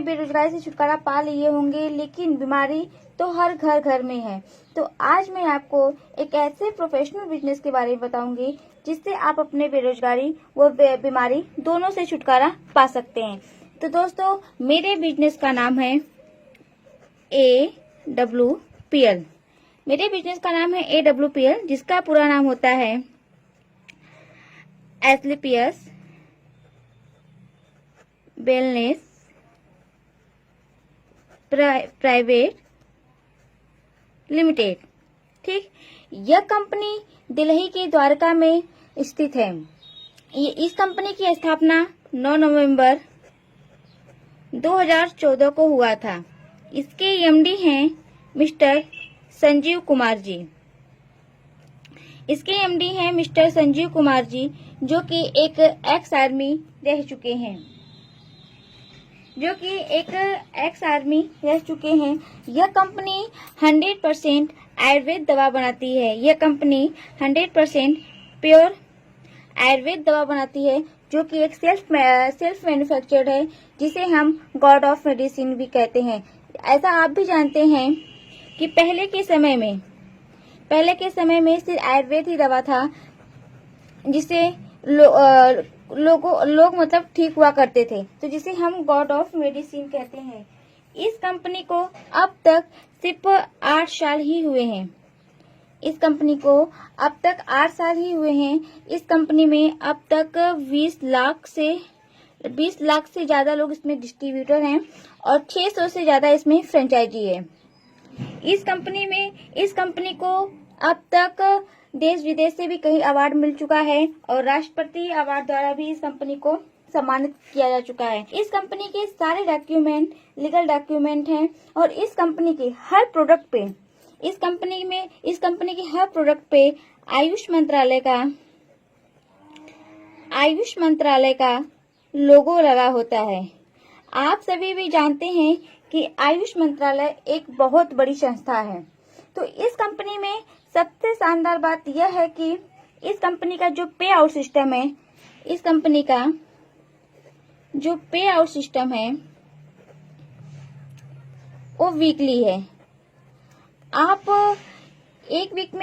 बेरोजगारी से छुटकारा पा लिए होंगे, लेकिन बीमारी तो हर घर घर में है। तो आज मैं आपको एक ऐसे प्रोफेशनल बिजनेस के बारे में बताऊंगी जिससे आप अपने बेरोजगारी व बीमारी दोनों से छुटकारा पा सकते हैं। तो दोस्तों, मेरे बिजनेस का नाम है AWPL। मेरे बिजनेस का नाम है AWPL, जिसका पूरा नाम होता है एस्क्लेपियस वेलनेस प्राइवेट लिमिटेड। ठीक, यह कंपनी दिल्ली के द्वारका में स्थित है। इस कंपनी की स्थापना 9 नवंबर 2014 को हुआ था। इसके एमडी हैं मिस्टर संजीव कुमार जी। इसके एमडी हैं मिस्टर संजीव कुमार जी, जो कि एक एक्स आर्मी रह चुके हैं। यह कंपनी 100% आयुर्वेद दवा बनाती है। यह कंपनी 100% प्योर आयुर्वेद दवा बनाती है, जो कि एक सेल्फ मैन्युफैक्चर्ड है, जिसे हम गॉड ऑफ मेडिसिन भी कहते हैं। ऐसा आप भी जानते हैं कि पहले के समय में सिर्फ आयुर्वेद ही दवा था, जिसे लोग मतलब ठीक हुआ करते थे, तो जिसे हम गॉड ऑफ मेडिसिन कहते हैं। इस कंपनी को अब तक सिर्फ 8 साल ही हुए हैं। इस कंपनी में अब तक 20 लाख से ज्यादा लोग इसमें डिस्ट्रीब्यूटर हैं और 600 से ज्यादा इसमें फ्रेंचाइजी है। इस कंपनी को अब तक देश विदेश से भी कई अवार्ड मिल चुका है और राष्ट्रपति अवार्ड द्वारा भी इस कंपनी को सम्मानित किया जा चुका है। इस कंपनी के सारे डॉक्यूमेंट लीगल डॉक्यूमेंट हैं और इस कंपनी के हर प्रोडक्ट पे आयुष मंत्रालय का लोगो लगा होता है। आप सभी भी जानते हैं कि आयुष मंत्रालय एक बहुत बड़ी संस्था है। तो इस कंपनी में सबसे शानदार बात यह है कि इस कंपनी का जो पे आउट सिस्टम है वो वीकली है। आप एक वीक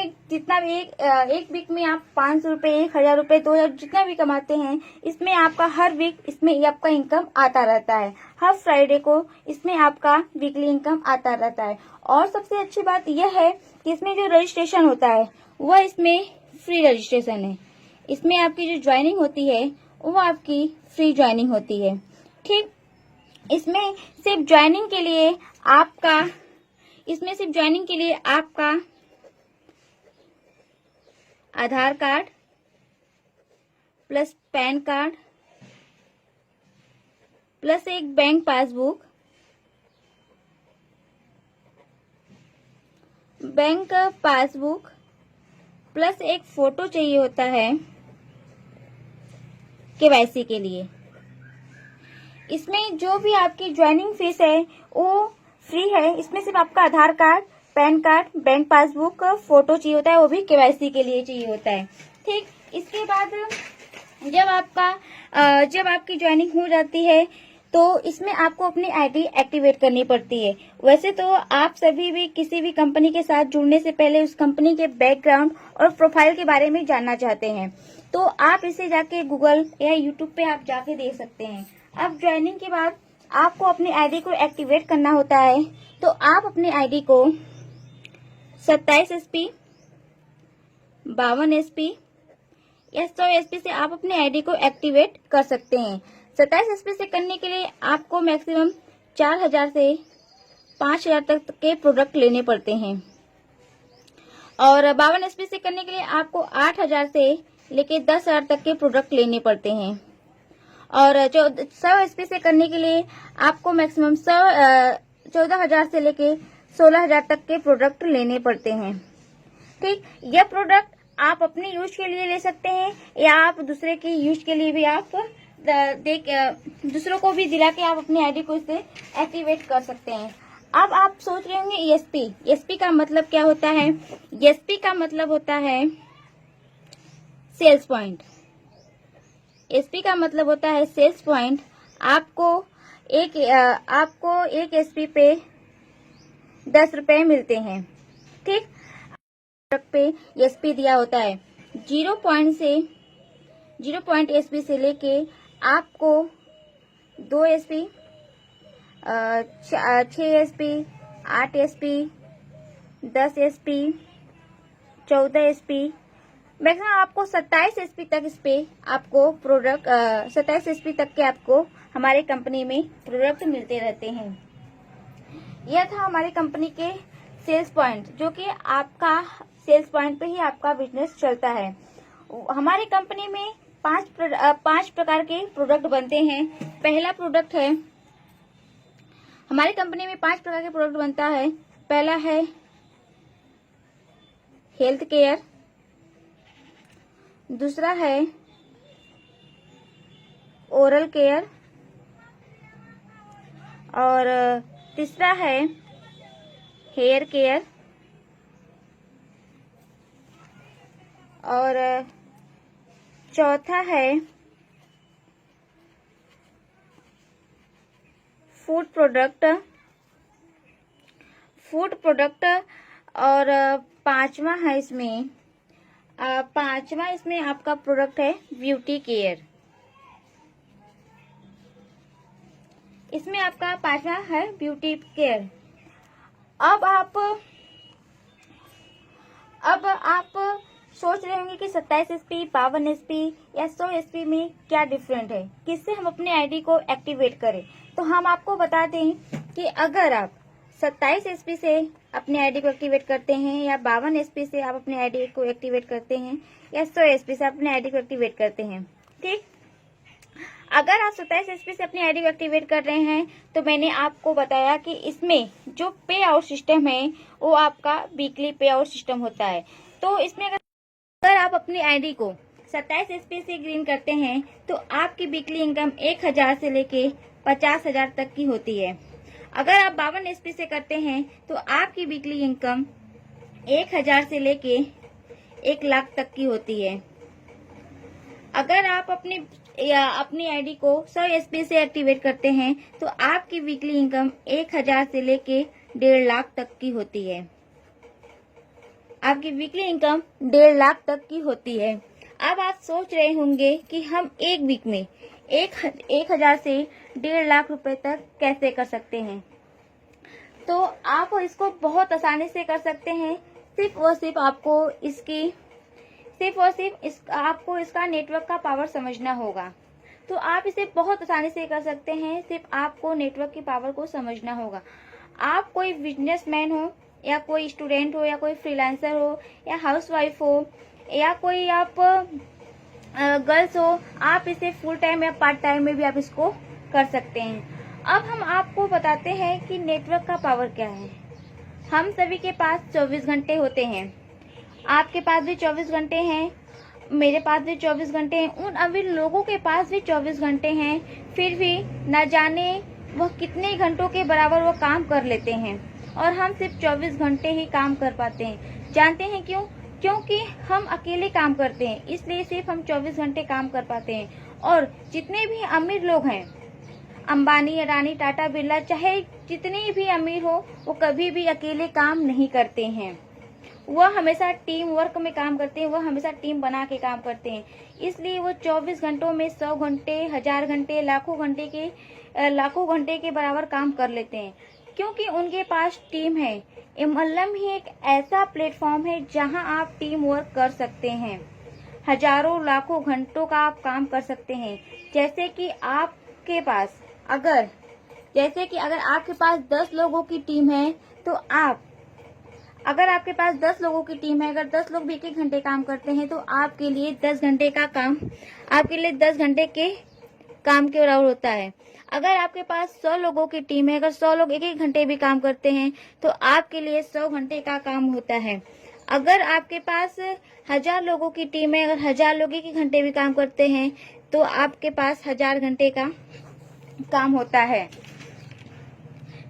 में आप 500 रुपए, 1000 रुपए, 2000 जितना भी कमाते हैं, इसमें आपका हर वीक इसमें आपका इनकम आता रहता है। हर फ्राइडे को इसमें आपका वीकली इनकम आता रहता है। और सबसे अच्छी बात यह है कि इसमें जो रजिस्ट्रेशन होता है वह इसमें फ्री रजिस्ट्रेशन है। इसमें आपकी जो ज्वाइनिंग होती है वो आपकी फ्री ज्वाइनिंग होती है। ठीक, इसमें सिर्फ ज्वाइनिंग के लिए आपका Aadhaar card plus PAN card plus एक बैंक पासबुक प्लस एक फोटो चाहिए होता है केवाईसी के लिए। इसमें जो भी आपकी ज्वाइनिंग फीस है वो फ्री है। इसमें सिर्फ आपका Aadhaar card, PAN card, bank passbook, photo चाहिए होता है, वो भी केवाईसी के लिए चाहिए होता है। ठीक, इसके बाद जब आपकी ज्वाइनिंग हो जाती है तो इसमें आपको अपनी आईडी एक्टिवेट करनी पड़ती है। वैसे तो आप सभी भी किसी भी कंपनी के साथ जुड़ने से पहले उस कंपनी के बैकग्राउंड और प्रोफाइल के बारे में जानना चाहते हैं, तो आप इसे जाके गूगल या यूट्यूब पे आप जाके देख सकते हैं। अब ज्वाइनिंग के बाद आपको अपनी आईडी को एक्टिवेट करना होता है, तो आप अपनी आईडी को 27 SP, 52 SP या 100 SP से आप अपनी आईडी को एक्टिवेट कर सकते हैं। 27 SP से करने के लिए आपको मैक्सिमम 4000 से 5000 तक के प्रोडक्ट लेने पड़ते हैं और 52 SP से करने के लिए आपको 8000 से लेके 10,000 तक के प्रोडक्ट लेने पड़ते हैं और 100 SP से करने के लिए आपको मैक्सिमम 14,000 से लेके 16,000 तक के प्रोडक्ट लेने पड़ते हैं। ठीक, यह प्रोडक्ट आप अपने यूज के लिए ले सकते हैं या आप दूसरे के यूज के लिए भी आप दूसरों को भी दिला के आप अपनी आईडी को इससे एक्टिवेट कर सकते हैं। अब आप सोच रहे होंगे ESP का मतलब क्या होता है? ESP का मतलब होता है सेल्स पॉइंट। ESP का मतलब होता है सेल्स पॉइंट। आपको आपको एक एसपी पे 10 रुपए मिलते हैं। ठीक, प्रोडक्ट पे एसपी दिया होता है 0 एसपी से लेके आपको 2 SP, 6 SP, 8 SP, 10 SP, 14 SP, maximum आपको 27 एसपी तक इस पे आपको प्रोडक्ट 27 एसपी तक के आपको हमारे कंपनी में प्रोडक्ट मिलते रहते हैं। यह था हमारी कंपनी के सेल्स पॉइंट, जो कि आपका सेल्स पॉइंट पे ही आपका बिजनेस चलता है। हमारी कंपनी में 5 प्रकार के प्रोडक्ट बनते हैं। पहला प्रोडक्ट है, हमारी कंपनी में 5 प्रकार के प्रोडक्ट बनता है। पहला है हेल्थ केयर, दूसरा है ओरल केयर, और तीसरा है हेयर केयर, और चौथा है फूड प्रोडक्ट, और पांचवा इसमें आपका प्रोडक्ट है ब्यूटी केयर। इसमें आपका पांचवा है ब्यूटी केयर। अब आप सोच रहे होंगे कि 27 एसपी, 52 एसपी या 100 एसपी में क्या डिफरेंट है, किससे हम अपने आईडी को एक्टिवेट करें। तो हम आपको बता दें कि अगर आप 27 एसपी से अपने आईडी को एक्टिवेट करते हैं, या 52 एसपी से आप अपने आईडी को एक्टिवेट करते हैं, या 100 एसपी से अपने आईडी को एक्टिवेट करते हैं, ठीक, अगर आप 27 एसपी से अपनी आईडी को एक्टिवेट कर रहे हैं, तो मैंने आपको बताया कि इसमें जो पे आउट सिस्टम है वो आपका वीकली पे आउट सिस्टम होता है। तो इसमें अगर आप अपनी आईडी को 27 एसपी से ग्रीन करते हैं तो आपकी वीकली इनकम 1000 से लेके 50,000 तक की होती है। अगर आप 52 एसपी से करते हैं तो आपकी वीकली इनकम 1000 से लेके 1 लाख तक की होती है। अगर आप अपनी आईडी को 100 एसपी से एक्टिवेट करते हैं तो आपकी वीकली इनकम 1000 से लेके 1.5 लाख तक की होती है। आपकी वीकली इनकम 1.5 लाख तक की होती है। अब आप सोच रहे होंगे कि हम एक वीक में 1000 से 1.5 लाख रुपए तक कैसे कर सकते हैं। तो आप इसको बहुत आसानी से कर सकते हैं। सिर्फ और सिर्फ आपको इसका नेटवर्क का पावर समझना होगा। तो आप इसे बहुत आसानी से कर सकते हैं, सिर्फ आपको नेटवर्क की पावर को समझना होगा। आप कोई बिजनेसमैन हो, या कोई स्टूडेंट हो, या कोई फ्रीलांसर हो, या हाउसवाइफ हो, या कोई आप गर्ल्स हो, आप इसे फुल टाइम या पार्ट टाइम में भी आप इसको कर सकते हैं। अब हम आपको बताते हैं कि नेटवर्क का पावर क्या है। हम सभी के पास 24 घंटे होते हैं। आपके पास भी 24 घंटे हैं, मेरे पास भी 24 घंटे हैं, उन अमीर लोगों के पास भी 24 घंटे हैं, फिर भी न जाने वह कितने घंटों के बराबर वो काम कर लेते हैं, और हम सिर्फ 24 घंटे ही काम कर पाते हैं। जानते हैं क्यों? क्योंकि हम अकेले काम करते हैं, इसलिए सिर्फ हम 24 घंटे काम कर पाते हैं। और जितने भी अमीर लोग हैं, अंबानी, अडानी, टाटा, बिरला, चाहे जितने भी अमीर हो, वो कभी भी अकेले काम नहीं करते हैं। वह हमेशा टीम वर्क में काम करते हैं, वह हमेशा टीम बना के काम करते हैं। इसलिए वो 24 घंटों में 100 घंटे, 1000 घंटे, लाखों घंटे के बराबर काम कर लेते हैं, क्योंकि उनके पास टीम है। एमएलएम ही एक ऐसा प्लेटफॉर्म है जहां आप टीम वर्क कर सकते हैं, हजारों लाखों घंटों का आप काम कर सकते हैं। जैसे कि आपके पास अगर आपके पास 10 लोगों की टीम है, तो अगर आपके पास 10 लोगों की टीम है, अगर 10 लोग भी 1 घंटे काम करते हैं, तो आपके लिए 10 घंटे का काम, आपके लिए 10 घंटे के काम के बराबर होता है। अगर आपके पास 100 लोगों की टीम है, अगर 100 लोग 1 घंटे भी काम करते हैं, तो आपके लिए 100 घंटे का काम होता है। अगर आपके पास 1000 लोगों की टीम है, अगर 1000 लोग 1 घंटे भी काम करते हैं, तो आपके पास 1000 घंटे का काम होता है।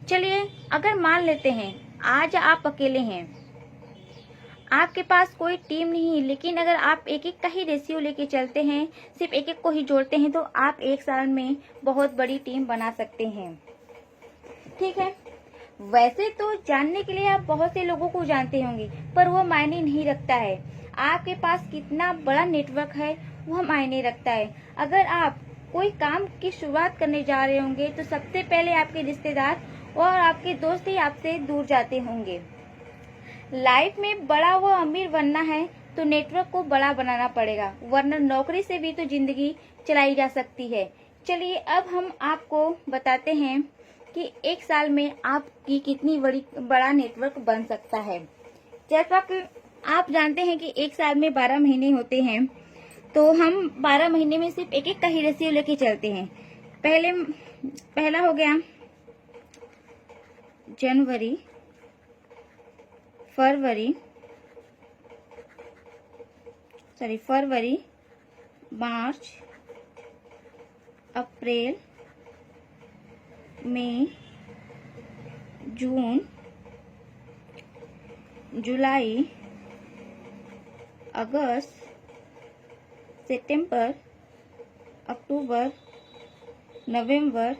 चलिए, अगर मान लेते हैं आज आप अकेले हैं, आपके पास कोई टीम नहीं, लेकिन अगर आप एक एक का ही रेशियो लेके चलते हैं, सिर्फ एक एक को ही जोड़ते हैं, तो आप एक साल में बहुत बड़ी टीम बना सकते हैं। ठीक है, वैसे तो जानने के लिए आप बहुत से लोगों को जानते होंगे, पर वो मायने नहीं रखता है। आपके पास कितना बड़ा नेटवर्क है वह मायने रखता है। अगर आप कोई काम की शुरुआत करने जा रहे होंगे तो सबसे पहले आपके रिश्तेदार और आपके दोस्त ही आपसे दूर जाते होंगे। लाइफ में बड़ा व अमीर बनना है तो नेटवर्क को बड़ा बनाना पड़ेगा, वरना नौकरी से भी तो जिंदगी चलाई जा सकती है। चलिए अब हम आपको बताते हैं कि एक साल में आपकी कितनी बड़ा नेटवर्क बन सकता है। जैसा कि आप जानते हैं कि एक साल में 12 महीने होते हैं, तो हम 12 महीने में सिर्फ एक एक का ही रेशियो लेके चलते हैं। पहला हो गया जनवरी, फरवरी, मार्च, अप्रैल, मई, जून, जुलाई, अगस्त, सितंबर, अक्टूबर, नवंबर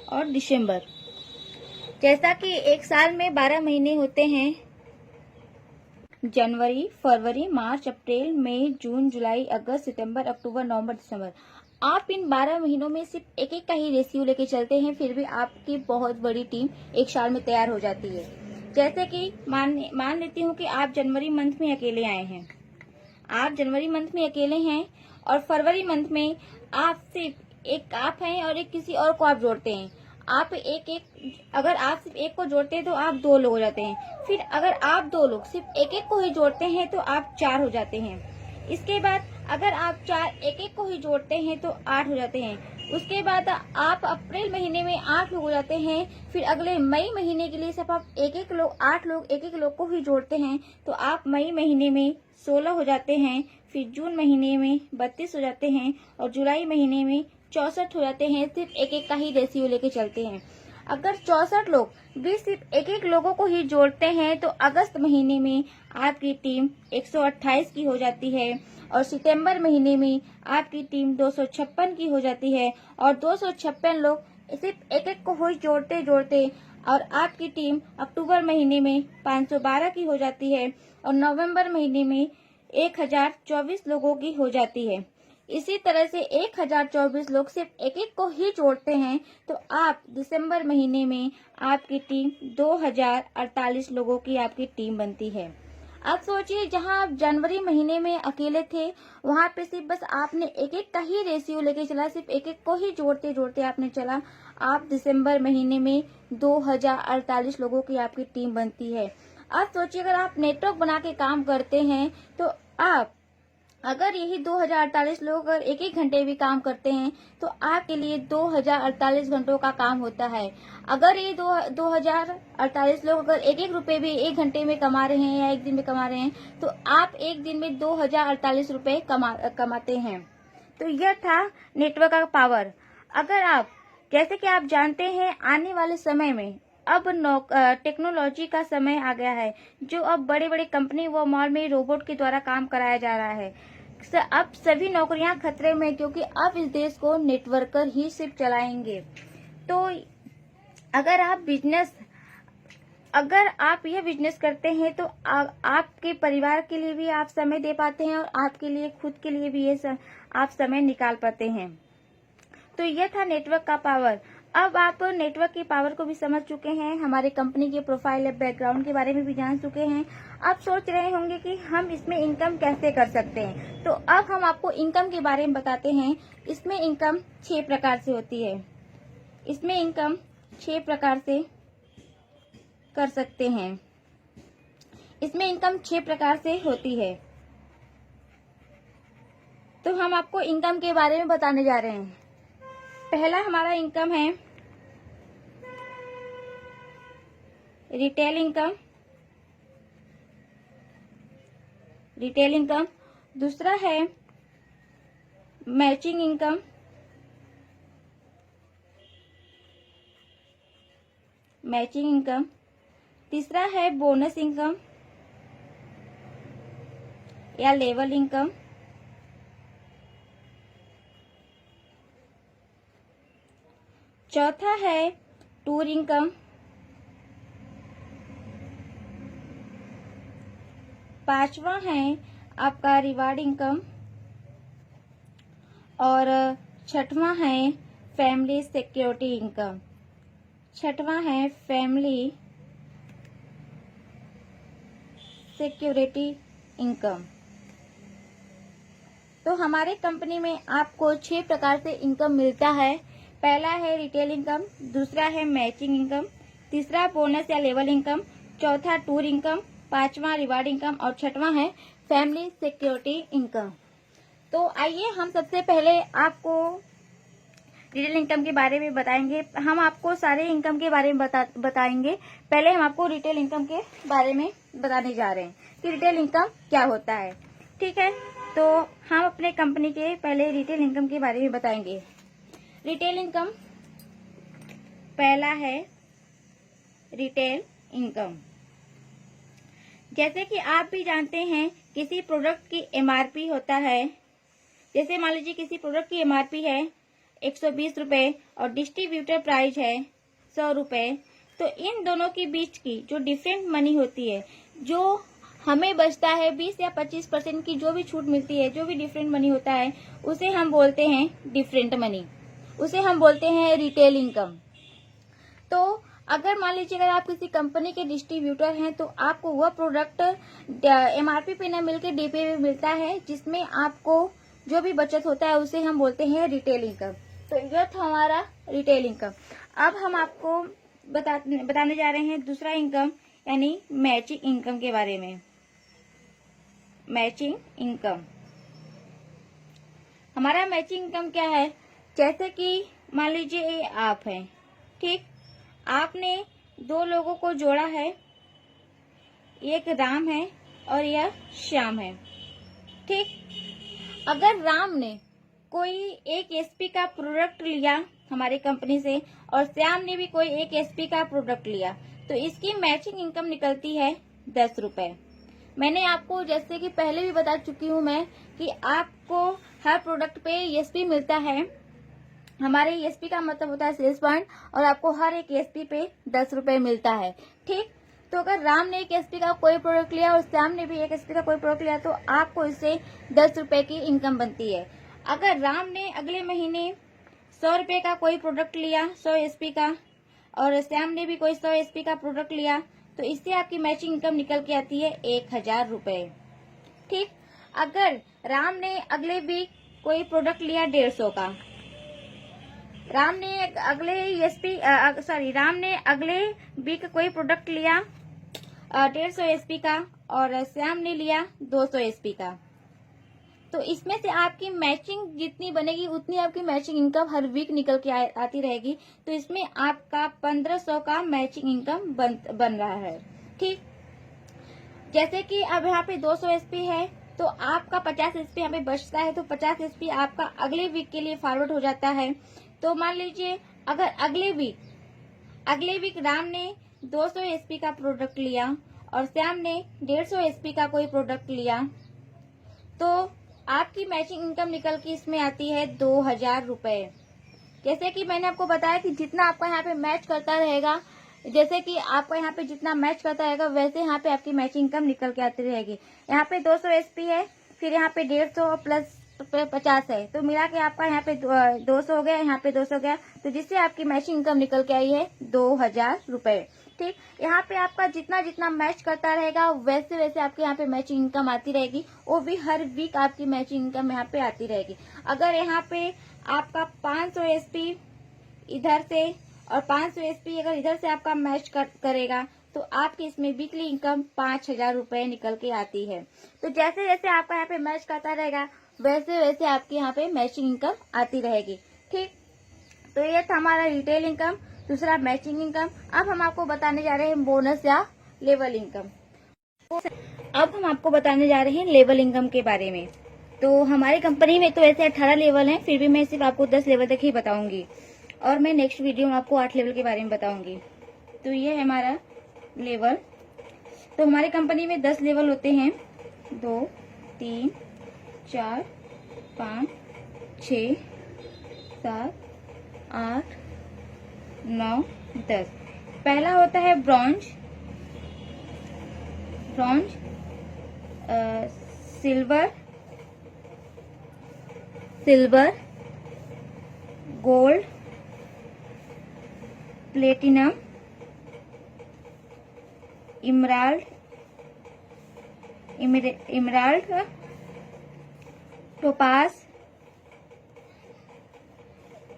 और दिसंबर। जैसा कि एक साल में 12 महीने होते हैं, जनवरी, फरवरी, मार्च, अप्रैल, मई, जून, जुलाई, अगस्त, सितंबर, अक्टूबर, नवंबर, दिसंबर। आप इन 12 महीनों में सिर्फ एक एक का ही रेशियो लेके चलते हैं, फिर भी आपकी बहुत बड़ी टीम एक साल में तैयार हो जाती है। जैसे कि मान लेती हूँ कि आप जनवरी मंथ में अकेले आए हैं, और फरवरी मंथ में आप सिर्फ एक आप हैं और एक किसी और को आप जोड़ते हैं। अगर आप सिर्फ एक को जोड़ते हैं तो आप 2 लोग हो जाते हैं। फिर अगर आप 2 लोग सिर्फ एक एक को ही जोड़ते हैं तो आप 4 हो जाते हैं। इसके बाद अगर आप एक एक को ही जोड़ते हैं तो 8 हो जाते हैं। उसके बाद आप अप्रैल महीने में 8 लोग हो जाते हैं। फिर अगले मई महीने के लिए सिर्फ आप 8 लोग एक एक लोग को ही जोड़ते हैं तो आप मई महीने में 16 हो जाते हैं। फिर जून महीने में 32 हो जाते हैं और जुलाई महीने में 64 हो जाते हैं। सिर्फ एक एक का ही रेशियो लेके चलते हैं। अगर 64 लोग भी सिर्फ एक एक लोगों को ही जोड़ते हैं तो अगस्त महीने में आपकी टीम 128 की हो जाती है और सितंबर महीने में आपकी टीम 256 की हो जाती है। और 256 लोग सिर्फ एक एक को ही जोड़ते और आपकी टीम अक्टूबर महीने में 512 की हो जाती है और नवंबर महीने में 1024 लोगों की हो जाती है। इसी तरह से 1024 लोग सिर्फ एक एक को ही जोड़ते हैं तो आप दिसंबर महीने में आपकी टीम 2048 लोगों की आपकी टीम बनती है। अब सोचिए, जहां आप जनवरी महीने में अकेले थे वहां पे सिर्फ बस आपने एक एक का ही रेशियो लेके चला, सिर्फ एक एक को ही जोड़ते आपने चला, आप दिसंबर महीने में 2048 लोगों की आपकी टीम बनती है। अब सोचिए, अगर आप नेटवर्क बना के काम करते हैं तो आप अगर यही 2048 लोग अगर एक एक घंटे भी काम करते हैं तो आपके लिए 2048 घंटों का काम होता है। अगर ये 2048 लोग अगर एक एक रुपए भी एक घंटे में कमा रहे हैं या एक दिन में कमा रहे हैं तो आप एक दिन में 2048 रुपए कमाते हैं। तो यह था नेटवर्क का पावर। अगर आप, जैसे कि आप जानते हैं, आने वाले समय में अब टेक्नोलॉजी का समय आ गया है, जो अब बड़े बड़े कंपनी व मॉल में रोबोट के द्वारा काम कराया जा रहा है। अब सभी नौकरियां खतरे में, क्योंकि अब इस देश को नेटवर्कर ही सिर्फ चलाएंगे। तो अगर आप यह बिजनेस करते हैं तो आपके परिवार के लिए भी आप समय दे पाते हैं और आपके लिए खुद के लिए भी आप समय निकाल पाते हैं। तो यह था नेटवर्क का पावर। अब आप नेटवर्क की पावर को भी समझ चुके हैं, हमारे कंपनी के प्रोफाइल या बैकग्राउंड के बारे में भी जान चुके हैं। आप सोच रहे होंगे कि हम इसमें इनकम कैसे कर सकते हैं, तो अब हम आपको इनकम के बारे में बताते हैं। इसमें इनकम 6 प्रकार से होती है। इसमें इनकम 6 प्रकार से कर सकते हैं। इसमें इनकम 6 प्रकार से होती है। तो हम आपको इनकम के बारे में बताने जा रहे हैं। पहला हमारा इनकम है रिटेल इनकम। दूसरा है मैचिंग इनकम। तीसरा है बोनस इनकम। या लेवल इनकम। चौथा है टूर इनकम। पांचवा है आपका रिवार्ड इनकम। और छठवां है फैमिली सिक्योरिटी इनकम। छठवां है फैमिली सिक्योरिटी इनकम। तो हमारे कंपनी में आपको 6 प्रकार से इनकम मिलता है। पहला है रिटेल इनकम, दूसरा है मैचिंग इनकम, तीसरा बोनस या लेवल इनकम, चौथा टूर इनकम, पांचवा रिवार्ड इनकम और छठवां है फैमिली सिक्योरिटी इनकम। तो आइए हम सबसे पहले आपको रिटेल इनकम के बारे में बताएंगे। हम आपको सारे इनकम के बारे में बताएंगे। पहले हम आपको रिटेल इनकम के बारे में बताने जा रहे हैं कि रिटेल इनकम क्या होता है। ठीक है, तो हम अपने कंपनी के पहले रिटेल इनकम के बारे में बताएंगे। रिटेल इनकम, पहला है रिटेल इनकम। जैसे कि आप भी जानते हैं किसी प्रोडक्ट की एमआरपी होता है। जैसे मान लीजिए किसी प्रोडक्ट की एमआरपी है 120 रुपए और डिस्ट्रीब्यूटर प्राइस है 100 रुपए। तो इन दोनों के बीच की जो डिफरेंट मनी होती है, जो हमें बचता है 20 या 25% की जो भी छूट मिलती है, जो भी डिफरेंट मनी होता है, उसे हम बोलते हैं डिफरेंट मनी, उसे हम बोलते हैं रिटेल इनकम। तो अगर मान लीजिए अगर आप किसी कंपनी के डिस्ट्रीब्यूटर हैं तो आपको वह प्रोडक्ट एमआरपी पे न मिलकर डीपी पे मिलता है, जिसमें आपको जो भी बचत होता है उसे हम बोलते हैं रिटेल इनकम। तो यह था हमारा रिटेल इनकम। अब हम आपको बताने जा रहे हैं दूसरा इनकम यानी मैचिंग इनकम के बारे में। मैचिंग इनकम, हमारा मैचिंग इनकम क्या है? जैसे कि मान लीजिए ये आप हैं, ठीक, आपने 2 लोगों को जोड़ा है, एक राम है और यह श्याम है। ठीक, अगर राम ने कोई एक एसपी का प्रोडक्ट लिया हमारी कंपनी से और श्याम ने भी कोई एक एसपी का प्रोडक्ट लिया, तो इसकी मैचिंग इनकम निकलती है 10 रुपए। मैंने आपको जैसे कि पहले भी बता चुकी हूँ मैं कि आपको हर प्रोडक्ट पे एसपी मिलता है। हमारे एसपी का मतलब होता है सेल्स पॉइंट, और आपको हर एक एसपी पे 10 रुपए मिलता है। ठीक, तो अगर राम ने एक एसपी का कोई प्रोडक्ट लिया और श्याम ने भी एक एसपी का कोई प्रोडक्ट लिया तो आपको इससे 10 रुपए की इनकम बनती है। अगर राम ने अगले महीने 100 रुपए का कोई प्रोडक्ट लिया 100 एसपी का, और श्याम ने भी कोई 100 एसपी का प्रोडक्ट लिया, तो इससे आपकी मैचिंग इनकम निकल के आती है 1000 रुपए। ठीक, अगर राम ने अगले वीक कोई प्रोडक्ट लिया 150 का, राम ने अगले वीक कोई प्रोडक्ट लिया 150 एसपी का और श्याम ने लिया 200 एसपी का, तो इसमें से आपकी मैचिंग जितनी बनेगी उतनी आपकी मैचिंग इनकम हर वीक निकल के आती रहेगी। तो इसमें आपका 1500 का मैचिंग इनकम बन रहा है। ठीक, जैसे कि अब यहाँ पे 200 एसपी है तो आपका 50 एसपी यहाँ पे बचता है, तो 50 एसपी आपका अगले वीक के लिए फॉरवर्ड हो जाता है। तो मान लीजिए अगर अगले वीक राम ने 200 एसपी का प्रोडक्ट लिया और श्याम ने 150 एसपी का कोई प्रोडक्ट लिया, तो आपकी मैचिंग इनकम निकल के इसमें आती है 2000 रुपए। जैसे कि मैंने आपको बताया कि जितना आपका यहाँ पे मैच करता रहेगा, जैसे कि आपका यहाँ पे जितना मैच करता रहेगा वैसे यहाँ पे आपकी मैचिंग इनकम निकल के आती रहेगी। यहाँ पे 200 एसपी है, फिर यहाँ पे 150 प्लस 50 है, तो मिला के आपका यहाँ पे 200 हो गया, यहाँ पे 200 गया, तो जिससे आपकी मैचिंग इनकम निकल के आई है 2000 रुपए। ठीक, यहाँ पे आपका जितना जितना मैच करता रहेगा वैसे वैसे आपके यहाँ पे मैचिंग इनकम आती रहेगी, वो भी हर वीक आपकी मैचिंग इनकम यहाँ पे आती रहेगी। अगर यहाँ पे आपका 500 एसपी इधर से और 500 एसपी अगर इधर से आपका मैच करेगा तो आपकी इसमें वीकली इनकम 5000 रुपए निकल के आती है। तो जैसे जैसे आपका यहाँ पे मैच करता रहेगा वैसे वैसे आपके यहाँ पे मैचिंग इनकम आती रहेगी। ठीक, तो ये था हमारा रिटेल इनकम, दूसरा मैचिंग इनकम। अब हम आपको बताने जा रहे हैं बोनस या लेवल इनकम। अब हम आपको बताने जा रहे हैं लेवल इनकम के बारे में। तो हमारी कंपनी में तो ऐसे 18 लेवल हैं, फिर भी मैं सिर्फ आपको 10 लेवल तक ही बताऊंगी और मैं नेक्स्ट वीडियो में आपको 8 लेवल के बारे में बताऊंगी। तो ये है हमारा लेवल। तो हमारी कंपनी में 10 लेवल होते हैं, 2 3 4 5 6 7 8 9 10। पहला होता है bronze, silver, gold, platinum, emerald, topaz,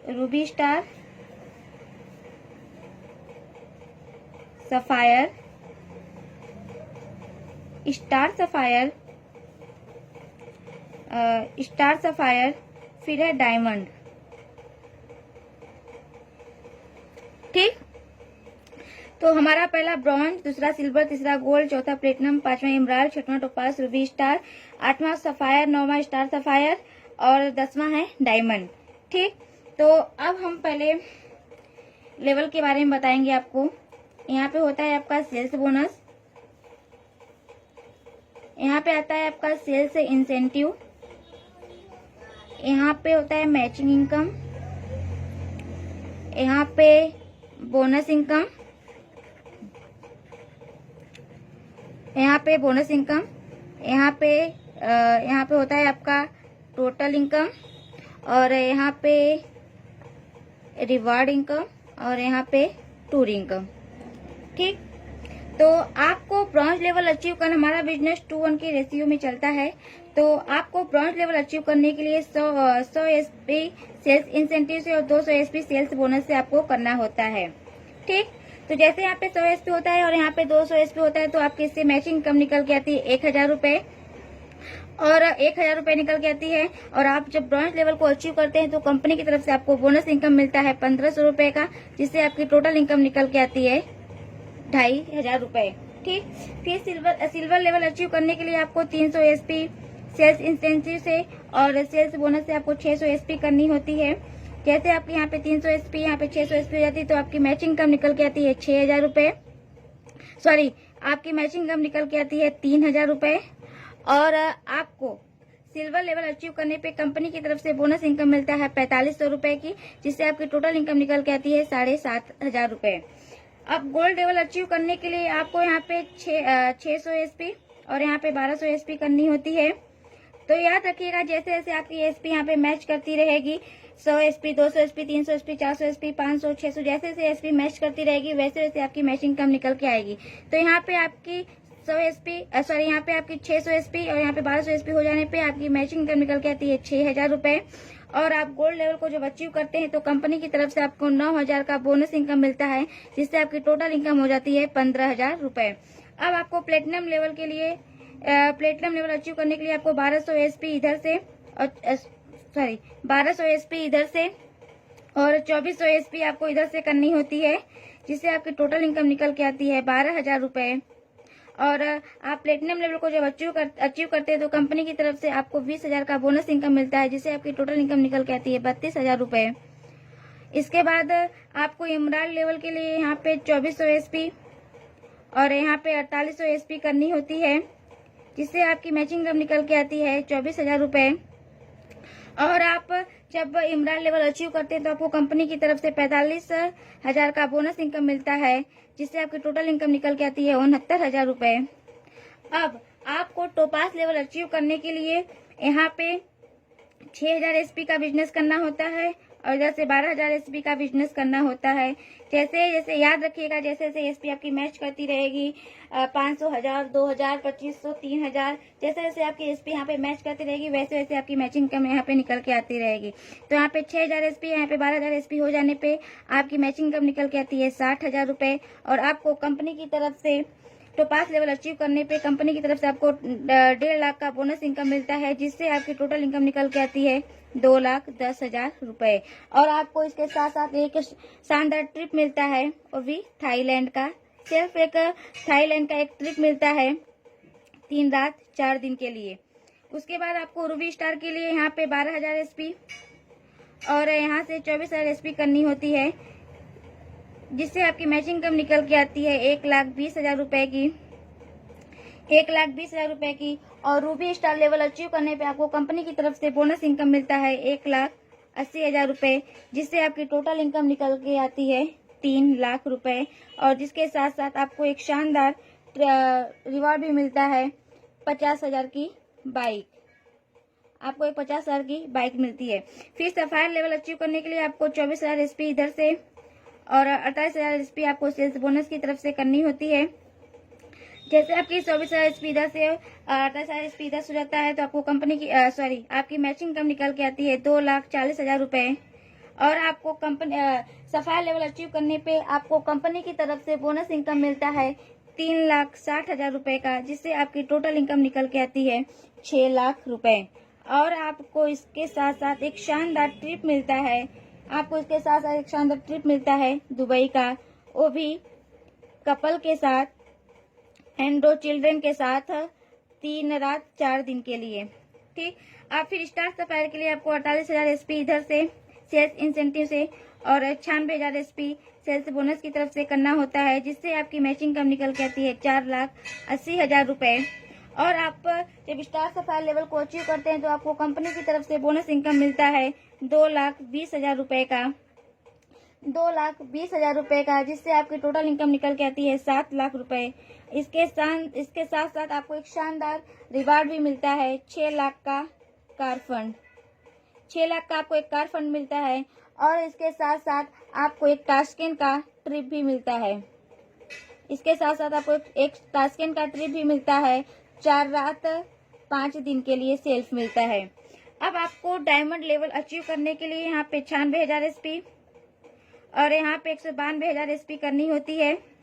Ruby star, sapphire, star sapphire, फिर है डायमंड। ठीक, तो हमारा पहला ब्रॉन्ज, दूसरा सिल्वर, तीसरा गोल्ड, चौथा प्लेटिनम, पांचवा इमराल्ड, छठवां टोपास, रूबी स्टार, आठवां सफायर, नौवां स्टार सफायर और 10वां है डायमंड। ठीक, तो अब हम पहले लेवल के बारे में बताएंगे आपको। यहाँ पे होता है आपका सेल्स बोनस, यहाँ पे आता है आपका सेल्स इंसेंटिव, यहाँ पे होता है मैचिंग इनकम, यहाँ पे बोनस इनकम, यहाँ पे होता है आपका टोटल इनकम, और यहाँ पे रिवार्ड इनकम, और यहाँ पे टूर इनकम। ठीक, तो आपको ब्रॉन्ज लेवल अचीव करना, हमारा बिजनेस 2:1 के रेशियो में चलता है, तो आपको ब्रॉन्ज लेवल अचीव करने के लिए 100 एसपी सेल्स इंसेंटिव से और 200 एसपी सेल्स बोनस से आपको करना होता है। ठीक, तो जैसे यहाँ पे 100 एसपी होता है और यहाँ पे 200 एसपी होता है, तो आपकी इससे मैचिंग इनकम निकल के आती है 1000 रुपए, और 1000 रुपए निकल के आती है। और आप जब ब्रॉन्ज लेवल को अचीव करते हैं तो कंपनी की तरफ से आपको बोनस इनकम मिलता है 1500 रुपए का, जिससे आपकी टोटल इनकम निकल के आती है 2500 रुपए। ठीक, फिर सिल्वर लेवल अचीव करने के लिए आपको 300 एसपी सेल्स इंसेंटिव से और सेल्स बोनस से आपको 600 एसपी करनी होती है। जैसे आपके यहाँ पे 300 एसपी, यहाँ पे 600 एसपी हो जाती है, तो आपकी मैचिंग इनकम निकल के आती है 6000 रुपए, सॉरी आपकी मैचिंग इनकम निकल के आती है 3000 रुपए। और आपको सिल्वर लेवल अचीव करने पे कंपनी की तरफ से बोनस इनकम मिलता है 4500 रुपए की, जिससे आपकी टोटल इनकम निकल के आती है 7500 रुपए। अब गोल्ड लेवल अचीव करने के लिए आपको यहाँ पे 600 एसपी और यहाँ पे 1200 एसपी करनी होती है। तो याद रखिएगा, जैसे जैसे आपकी एसपी यहाँ पे मैच करती रहेगी, 100 एसपी, 200 एसपी, 300 एसपी, 400 एसपी, 500, 600, जैसे जैसे एसपी मैच करती रहेगी वैसे वैसे आपकी मैचिंग इनकम निकल के आएगी। तो यहाँ पे आपकी 100 एसपी, सॉरी यहाँ पे आपकी 600 एसपी और यहाँ पे 1200 एसपी हो जाने पे आपकी मैचिंग इनकम निकल के आती है 6000 रुपए। और आप गोल्ड लेवल को जब अचीव करते हैं तो कंपनी की तरफ से आपको 9000 का बोनस इनकम मिलता है, जिससे आपकी टोटल इनकम हो जाती है 15000 रुपए। अब आपको प्लेटिनम लेवल के लिए प्लेटिनम लेवल अचीव करने के लिए आपको 1200 एसपी इधर से और 1200 एसपी इधर से और 2400 एसपी आपको इधर से करनी होती है, जिससे आपकी टोटल इनकम निकल के आती है 12000 रुपए। और आप प्लेटिनम लेवल को जब अचीव करते हैं तो कंपनी की तरफ से आपको 20000 का बोनस इनकम मिलता है, जिससे आपकी टोटल इनकम निकल के आती है 32000 रुपए। इसके बाद आपको इमराल्ड लेवल के लिए यहाँ पे 2400 एसपी और यहाँ पे 4800 एसपी करनी होती है, जिससे आपकी मैचिंग इनकम निकल के आती है 24000 रुपए। और आप जब इमराल्ड लेवल अचीव करते हैं तो आपको कंपनी की तरफ से 45000 का बोनस इनकम मिलता है, जिससे आपकी टोटल इनकम निकल के आती है 69000 रुपए। अब आपको टोपास लेवल अचीव करने के लिए यहाँ पे 6000 एसपी का बिजनेस करना होता है और इधर से 12000 एसपी का बिजनेस करना होता है। जैसे जैसे याद रखिएगा, जैसे जैसे एसपी आपकी मैच करती रहेगी 500, 1000, 2000, 2500, 3000, जैसे जैसे आपकी एसपी यहाँ पे मैच करती रहेगी वैसे वैसे आपकी मैचिंग इनकम यहाँ पे निकल के आती रहेगी। तो यहाँ पे 6000 एसपी, यहाँ पे 12000 एसपी हो जाने पे आपकी मैचिंग इनकम निकल के आती है 60000 रुपए। और आपको कंपनी की तरफ से टोपास लेवल अचीव करने पे कंपनी की तरफ से आपको 1.5 लाख का बोनस इनकम मिलता है, जिससे आपकी टोटल इनकम निकल के आती है 2,10,000 रुपए। और आपको इसके साथ साथ एक शानदार ट्रिप मिलता है, और भी थाईलैंड का, सिर्फ एक थाईलैंड का एक ट्रिप मिलता है 3 रात 4 दिन के लिए। उसके बाद आपको रूबी स्टार के लिए यहाँ पे 12000 एसपी और यहाँ से 24000 एसपी करनी होती है, जिससे आपकी मैचिंग इनकम निकल के आती है 1,20,000 रुपए की। 1,20,000 रुपए की। और रूबी स्टार लेवल अचीव करने पे आपको कंपनी की तरफ से बोनस इनकम मिलता है 1,80,000 रुपए, जिससे आपकी टोटल इनकम निकल के आती है 3 लाख रुपए। और जिसके साथ साथ आपको एक शानदार रिवॉर्ड भी मिलता है 50,000 की बाइक। आपको एक 50,000 की बाइक मिलती है। फिर सफायर लेवल अचीव करने के लिए आपको 24,000 एसपी इधर से और 28,000 एसपी आपको सेल्स बोनस की तरफ से करनी होती है। जैसे आपकी 24,000 एसपी इधर से 28,000 एसपी इधर से जाता है तो आपको कंपनी की आपकी मैचिंग इनकम निकल के आती है 2,40,000 रुपए। और आपको कंपनी सफायर लेवल अचीव करने पे आपको कंपनी की तरफ से बोनस इनकम मिलता है 3,60,000 रुपए का, जिससे आपकी टोटल इनकम निकल के आती है 6 लाख रुपए। और आपको इसके साथ साथ एक शानदार ट्रिप मिलता है, दुबई का, वो भी कपल के साथ एंड 2 चिल्ड्रन के साथ 3 रात 4 दिन के लिए। ठीक, आप फिर स्टार सफायर के लिए आपको 48,000 एसपी इधर से सेल्स इंसेंटिव से और 96,000 एसपी सेल्स बोनस की तरफ से करना होता है, जिससे आपकी मैचिंग इनकम निकल के आती है 4,80,000 रुपए। और आप जब स्टार सफायर लेवल को अचीव करते हैं तो आपको कंपनी की तरफ से बोनस इनकम मिलता है 2,20,000 रुपए का, 2,20,000 रुपए का, जिससे आपकी टोटल इनकम निकल के आती है 7 लाख रुपए। इसके साथ साथ आपको एक शानदार रिवार्ड भी मिलता है 6 लाख का कार फंड। 6 लाख का आपको एक कार फंड मिलता है। और इसके साथ साथ आपको एक ताशकंद का ट्रिप भी मिलता है। इसके साथ साथ आपको एक ताशकंद का ट्रिप भी मिलता है, 4 रात 5 दिन के लिए सेल्फ मिलता है। अब आपको डायमंड लेवल अचीव करने के लिए यहाँ पे 96,000 एसपी और यहाँ पे 192,000 एसपी करनी होती है,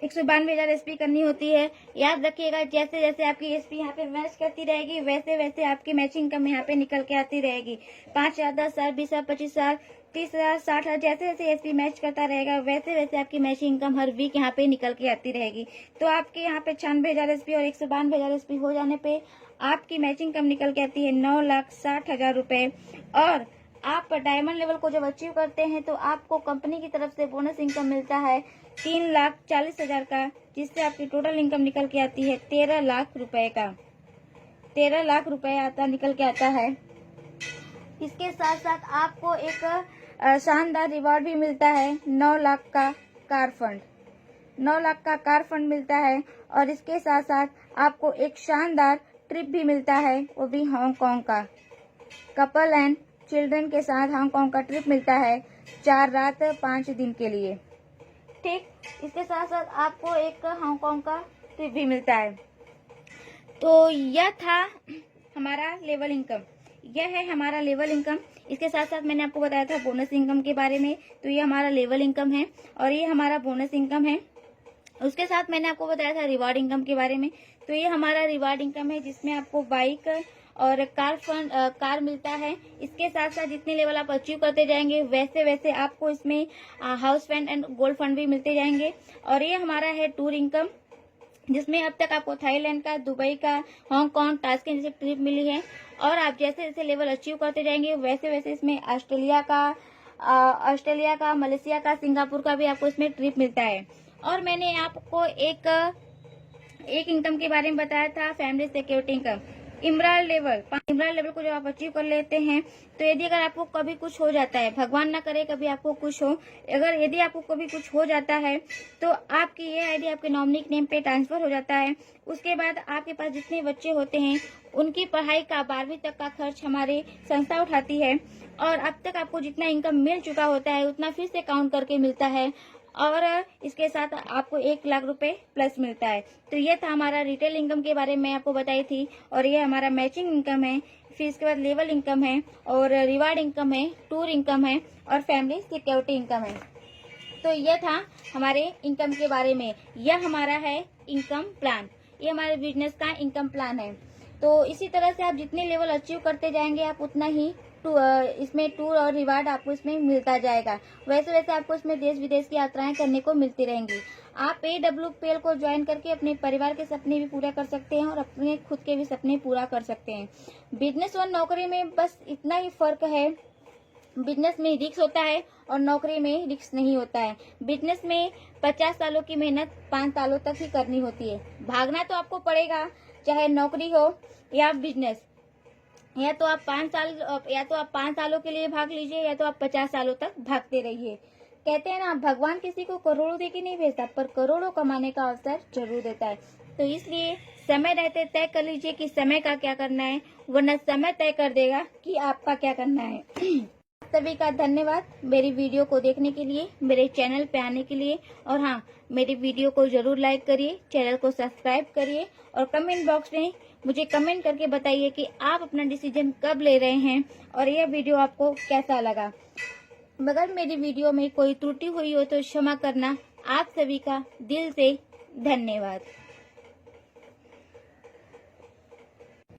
192,000 एसपी करनी होती है। याद रखिएगा, जैसे जैसे आपकी एसपी यहाँ पे मैच करती रहेगी वैसे वैसे आपकी मैचिंग इनकम यहाँ पे निकल के आती रहेगी। 5,000, 10,000, 20,000, 25,000, 30,000, 60,000, जैसे जैसे एसपी मैच करता रहेगा वैसे वैसे आपकी मैचिंग इनकम हर वीक यहाँ पे निकल के आती रहेगी। तो आपके यहाँ पे 96,000 एसपी और 192,000 एसपी हो जाने पे आपकी मैचिंग इनकम निकल के आती है 9,60,000 रुपए। और आप डायमंड लेवल को जब अचीव करते हैं तो आपको कंपनी की तरफ से बोनस इनकम मिलता है 3,40,000 का, जिससे आपकी टोटल इनकम निकल के आती है 13 लाख रुपए का, 13 लाख रुपए निकल के आता है। इसके साथ साथ आपको एक शानदार रिवॉर्ड भी मिलता है 9 लाख का कार फंड, 9 लाख का कार फंड मिलता है। और इसके साथ साथ आपको एक शानदार ट्रिप भी मिलता है, वो भी हांगकांग का, कपल एंड चिल्ड्रन के साथ हांगकांग का ट्रिप मिलता है 4 रात 5 दिन के लिए। ठीक, इसके साथ साथ आपको एक हांगकांग का ट्रिप भी मिलता है। तो यह था हमारा लेवल इनकम, यह है हमारा लेवल इनकम। इसके साथ साथ मैंने आपको बताया था बोनस इनकम के बारे में, तो ये हमारा लेवल इनकम है और ये हमारा बोनस इनकम है। उसके साथ मैंने आपको बताया था रिवार्ड इनकम के बारे में, तो ये हमारा रिवार्ड इनकम है जिसमें आपको बाइक और कार मिलता है। इसके साथ साथ जितने लेवल आप अचीव करते जाएंगे वैसे वैसे आपको इसमें house fund and gold fund भी मिलते जाएंगे। और ये हमारा है टूर इनकम, जिसमें अब तक आपको थाईलैंड का, दुबई का, हांगकांग, ताशकंद जैसे ट्रिप मिली है। और आप जैसे जैसे लेवल अचीव करते जाएंगे वैसे वैसे इसमें ऑस्ट्रेलिया का, मलेशिया का, सिंगापुर का भी आपको इसमें ट्रिप मिलता है। और मैंने आपको एक इनकम के बारे में बताया था, family security income. Emerald level को जब आप अचीव कर लेते हैं तो यदि अगर आपको कभी कुछ हो जाता है, भगवान ना करे कभी आपको कुछ हो, यदि आपको कभी कुछ हो जाता है तो आपकी ये आईडी आपके नॉमिनी नेम पे ट्रांसफर हो जाता है। उसके बाद आपके पास जितने बच्चे होते हैं उनकी पढ़ाई का 12वीं तक का खर्च हमारी संस्था उठाती है। और अब तक आपको जितना इनकम मिल चुका होता है उतना फिर से काउंट करके मिलता है। और इसके साथ आपको 1 लाख रुपए प्लस मिलता है। तो ये था हमारा रिटेल इनकम के बारे में आपको बताई थी। और ये हमारा मैचिंग इनकम है, फिर इसके बाद लेवल इनकम है और रिवार्ड इनकम है, टूर इनकम है और फैमिली सिक्योरिटी इनकम है। तो ये था हमारे इनकम के बारे में। यह हमारा है इनकम प्लान, ये हमारे बिजनेस का इनकम प्लान है। तो इसी तरह से आप जितने लेवल अचीव करते जाएंगे आप उतना ही इसमें टूर और रिवार्ड आपको इसमें मिलता जाएगा। वैसे वैसे आपको इसमें देश विदेश की यात्राएं करने को मिलती रहेंगी। आप AWPL को ज्वाइन करके अपने परिवार के सपने भी पूरा कर सकते हैं और अपने खुद के भी सपने पूरा कर सकते हैं। बिजनेस और नौकरी में बस इतना ही फर्क है बिजनेस में रिस्क होता है और नौकरी में रिस्क नहीं होता है। बिजनेस में 50 सालों की मेहनत 5 सालों तक ही करनी होती है। भागना तो आपको पड़ेगा, चाहे नौकरी हो या बिजनेस। या तो आप 5 सालों के लिए भाग लीजिए, या तो आप 50 सालों तक भागते रहिए। कहते हैं ना, भगवान किसी को करोड़ों दे के नहीं भेजता, पर करोड़ों कमाने का अवसर जरूर देता है। तो इसलिए समय रहते तय कर लीजिए कि समय का क्या करना है, वरना समय तय कर देगा कि आपका क्या करना है। सभी का धन्यवाद मेरी वीडियो को देखने के लिए, मेरे चैनल पे आने के लिए। और हाँ, मेरी वीडियो को जरूर लाइक करिए, चैनल को सब्सक्राइब करिए और कमेंट बॉक्स में मुझे कमेंट करके बताइए कि आप अपना डिसीजन कब ले रहे हैं और यह वीडियो आपको कैसा लगा। अगर मेरी वीडियो में कोई त्रुटि हुई हो तो क्षमा करना। आप सभी का दिल से धन्यवाद।